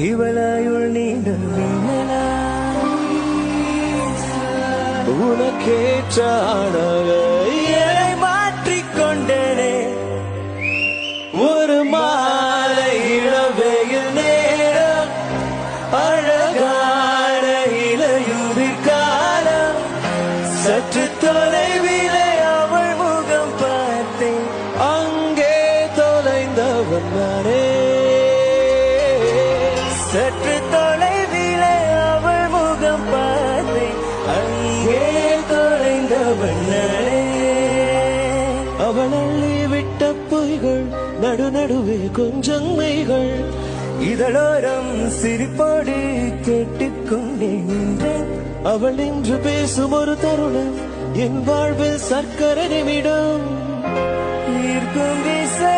இவளாயுள் நீண்ட உனக்கேற்ற என்னை மாற்றிக்கொண்டேனே ஒரு மாலை இளவெயில் நேரம் அழகான இளையுதிர் காலம் சற்று தொலைவிலே அவள் முகம் பார்த்தேன் அங்கே தொலைந்தவன் நானே சற்று தொலைவிலே அவள் முகம் பார்த்தேன் அங்கே தொலைந்தவன் நானே அவள் அள்ளி விட்ட பொய்கள் நடுநடுவே கொஞ்சம் மெய்கள் இதழோரம் சிரிப்போடு கேட்டுக்கொண்டே நின்றேன் அவள் இன்று பேசும் ஒரு தருணம் என் வாழ்வில் சர்க்கரை நிமிடம் ஈர்க்கும் விசை